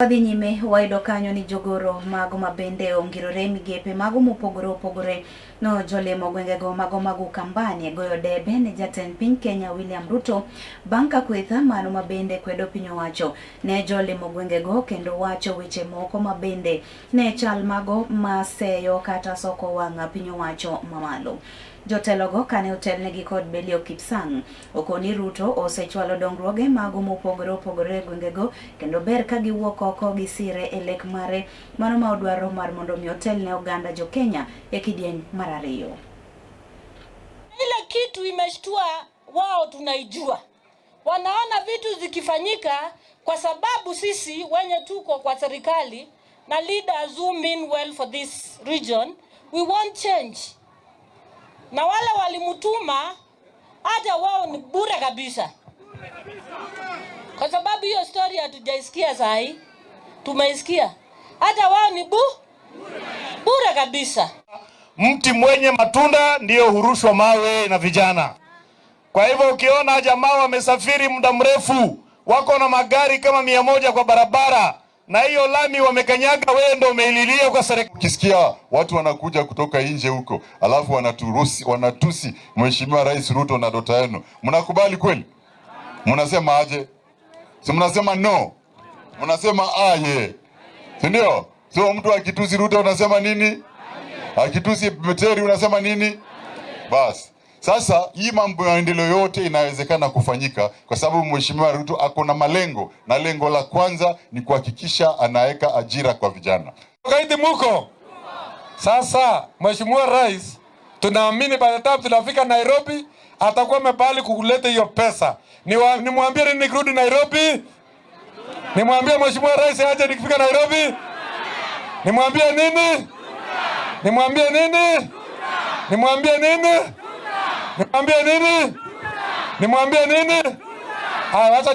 Wadhi nyime wayudo kanyo ni jogoro mago mabende ongirore migepe mago mopogore no jolemo gwengego mago mag Ukambani goyo debe ne jatend piny Kenya William Ruto banka kwetha mano mabende kwedo piny owacho ne jolemo gwengego kendo wacho weche moko mabende ne chal mago maseyo kata soko wanga piny owacho mamalo. Jotelogo kane otelnegi kod Belio Kipsang okoni Ruto osechwalo dongruoge mago mopogore gwengego kendo ber ka giwuok oko gisire elek mare mano ma odwaro mar mondo mi otelne oganda jo Kenya e kidieny mar ariyo. Ile kitu imeshtua wao tunaijua. Wanaona vitu zikifanyika kwa sababu sisi wenye tuko kwa serikali na leaders who mean well for this region, we want change. Na wale walimutuma hata wao ni bure kabisa. Kwa sababu hiyo story hatujaisikia sahi, tumeisikia. Hata wao ni bure kabisa. Mti mwenye matunda ndio hurushwa mawe na vijana. Kwa hivyo ukiona jamaa wamesafiri muda mrefu, wako na magari kama 100 kwa barabara, na hiyo lami wamekanyaga, wewe ndio umeililia kwa serikali. Ukisikia watu wanakuja kutoka nje huko, alafu wanatusi Mheshimiwa Rais Ruto na dota yenu, mnakubali kweli? Mnasema aje? Si mnasema no? Mnasema aye. Si ndio? So mtu akitusi Ruto unasema nini? Akitusi Meteri unasema nini? Bas. Sasa hii mambo ya maendeleo yote inawezekana kufanyika kwa sababu Mheshimiwa Ruto ako na malengo, na lengo la kwanza ni kuhakikisha anaweka ajira kwa vijana. Kaidi muko. Sasa Mheshimiwa Rais, tunaamini by the time tunafika Nairobi atakuwa amebali kuleta hiyo pesa. Nimwambie nini nikirudi Nairobi? Nimwambie Mheshimiwa Rais aje nikifika Nairobi? Nimwambie nini? Nimwambie nini? Nimwambie nini? Nimwambie nini? Nimwambie nini? Acha